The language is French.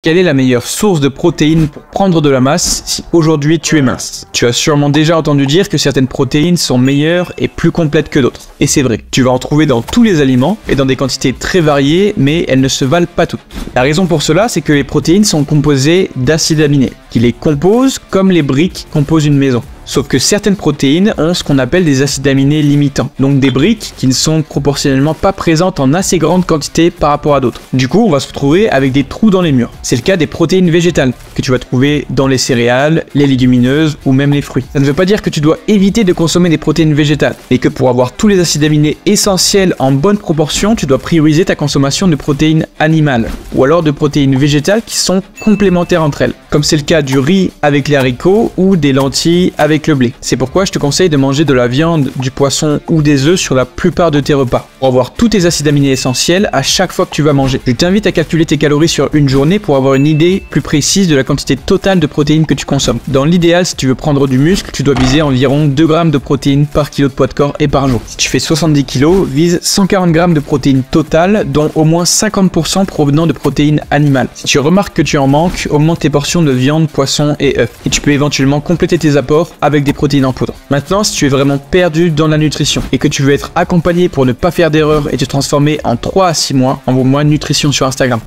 Quelle est la meilleure source de protéines pour prendre de la masse si aujourd'hui tu es mince? Tu as sûrement déjà entendu dire que certaines protéines sont meilleures et plus complètes que d'autres. Et c'est vrai, tu vas en trouver dans tous les aliments et dans des quantités très variées, mais elles ne se valent pas toutes. La raison pour cela, c'est que les protéines sont composées d'acides aminés, qui les composent comme les briques composent une maison. Sauf que certaines protéines ont ce qu'on appelle des acides aminés limitants, donc des briques qui ne sont proportionnellement pas présentes en assez grande quantité par rapport à d'autres. Du coup, on va se retrouver avec des trous dans les murs. C'est le cas des protéines végétales, que tu vas trouver dans les céréales, les légumineuses ou même les fruits. Ça ne veut pas dire que tu dois éviter de consommer des protéines végétales, mais que pour avoir tous les acides aminés essentiels en bonne proportion, tu dois prioriser ta consommation de protéines animales, ou alors de protéines végétales qui sont complémentaires entre elles, comme c'est le cas du riz avec les haricots ou des lentilles avec le blé. C'est pourquoi je te conseille de manger de la viande, du poisson ou des œufs sur la plupart de tes repas, pour avoir tous tes acides aminés essentiels à chaque fois que tu vas manger. Je t'invite à calculer tes calories sur une journée pour avoir une idée plus précise de la quantité totale de protéines que tu consommes. Dans l'idéal, si tu veux prendre du muscle, tu dois viser environ 2 grammes de protéines par kilo de poids de corps et par jour. Si tu fais 70 kg, vise 140 grammes de protéines totales, dont au moins 50% provenant de protéines animales. Si tu remarques que tu en manques, augmente tes portions de viande, poisson et œufs. Et tu peux éventuellement compléter tes apports avec des protéines en poudre. Maintenant, si tu es vraiment perdu dans la nutrition et que tu veux être accompagné pour ne pas faire d'erreur et te transformer en 3 à 6 mois, envoie-moi Nutrition sur Instagram.